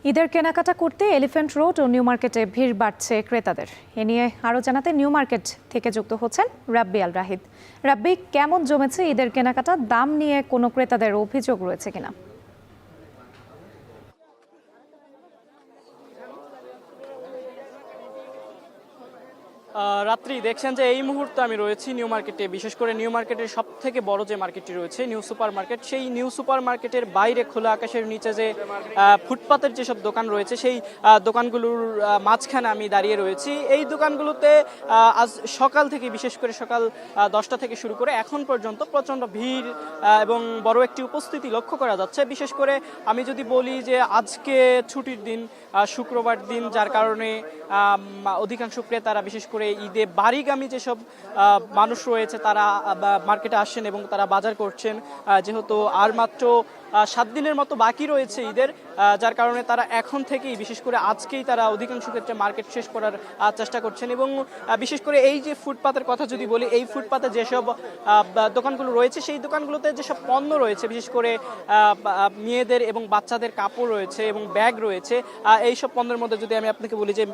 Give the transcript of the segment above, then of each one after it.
ঈদের কেনাকাটা করতে এলিফ্যান্ট রোড ও নিউ মার্কেটে ভিড় বাড়ছে ক্রেতাদের। এ নিয়ে আরও জানাতে নিউ মার্কেট থেকে যুক্ত হচ্ছেন রাব্বি আল রাহিদ। রাব্বি, কেমন জমেছে ঈদের কেনাকাটা? দাম নিয়ে কোনো ক্রেতাদের অভিযোগ রয়েছে কিনা? রাত্রি দেখছেন যে এই মুহূর্তে আমি রয়েছি নিউ মার্কেটে। বিশেষ করে নিউ মার্কেটের সব থেকে বড় যে মার্কেটটি রয়েছে নিউ সুপার মার্কেট, সেই নিউ সুপার মার্কেটের বাইরে খোলা আকাশের নিচে যে ফুটপাতের যেসব দোকান রয়েছে সেই দোকানগুলোর মাঝখানে আমি দাঁড়িয়ে রয়েছি। এই দোকানগুলোতে আজ সকাল থেকে, বিশেষ করে সকাল 10টা থেকে শুরু করে এখন পর্যন্ত প্রচণ্ড ভিড় এবং বড় একটি উপস্থিতি লক্ষ্য করা যাচ্ছে। বিশেষ করে আমি যদি বলি যে আজকে ছুটির দিন, শুক্রবার দিন, যার কারণে অধিকাংশ ক্রেতারা, বিশেষ করে ঈদে বাড়িগামী যেসব মানুষ রয়েছে তারা মার্কেটে আসছেন এবং তারা বাজার করছেন। যেহেতু আর মাত্র 7 দিনের মতো বাকি রয়েছে ঈদের, যার কারণে তারা এখন থেকেই, বিশেষ করে আজকেই তারা অধিকাংশ ক্ষেত্রে মার্কেট শেষ করার চেষ্টা করছেন। এবং বিশেষ করে এই যে ফুটপাতের কথা যদি বলি, এই ফুটপাতে যেসব দোকানগুলো রয়েছে সেই দোকানগুলোতে যেসব পণ্য রয়েছে, বিশেষ করে মেয়েদের এবং বাচ্চাদের কাপড় রয়েছে এবং ব্যাগ রয়েছে, এইসব পণ্যের মধ্যে যদি আমি আপনাকে বলি যে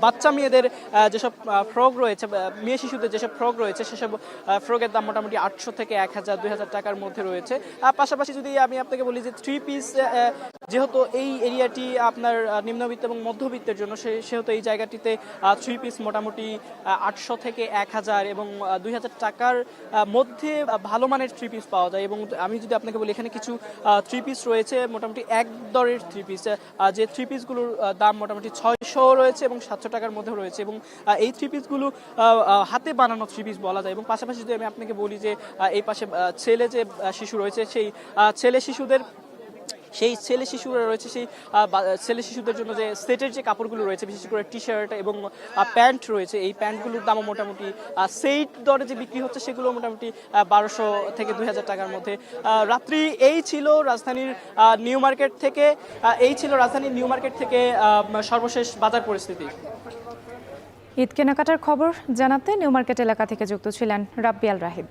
বাচ্চা মেয়েদের যেসব ফ্রক রয়েছে, মেয়ে শিশুদের যেসব ফ্রক রয়েছে, সেসব ফ্রকের দাম মোটামুটি 800 থেকে 1000-2000 টাকার মধ্যে রয়েছে। পাশাপাশি যদি আমি আপনাকে বলি যে 3 পিস, যেহেতু এই এরিয়াটি আপনার নিম্নবিত্ত এবং মধ্যবিত্তের জন্য, সেহেতু এই জায়গাটিতে 3 পিস মোটামুটি 800 থেকে 1000 এবং 2000 টাকার মধ্যে ভালো মানের 3 পিস পাওয়া যায়। এবং আমি যদি আপনাকে বলি, এখানে কিছু 3 পিস রয়েছে মোটামুটি এক দরের 3 পিস, যে 3 পিসগুলোর দাম মোটামুটি 600 রয়েছে এবং 700 টাকার মধ্যে রয়েছে। এবং এই 3 পিসগুলো হাতে বানানো 3 পিস বলা যায়। এবং পাশাপাশি যদি আমি আপনাকে বলি যে এই পাশে ছেলে যে শিশু রয়েছে, সেই ছেলে শিশুরা রয়েছে, সেই ছেলে শিশুদের জন্য যে সেটের যে কাপড়গুলো রয়েছে, বিশেষ করে টি শার্ট এবং প্যান্ট রয়েছে, এই প্যান্টগুলোর দামও মোটামুটি সেট দরে যে বিক্রি হচ্ছে সেগুলো মোটামুটি 1200 থেকে 2000 টাকার মধ্যে। রাত্রি এই ছিল রাজধানীর নিউ মার্কেট থেকে সর্বশেষ বাজার পরিস্থিতি। ঈদ কেনাকাটার খবর জানাতে নিউ মার্কেট এলাকা থেকে যুক্ত ছিলেন রাব্বি আল রাহিদ।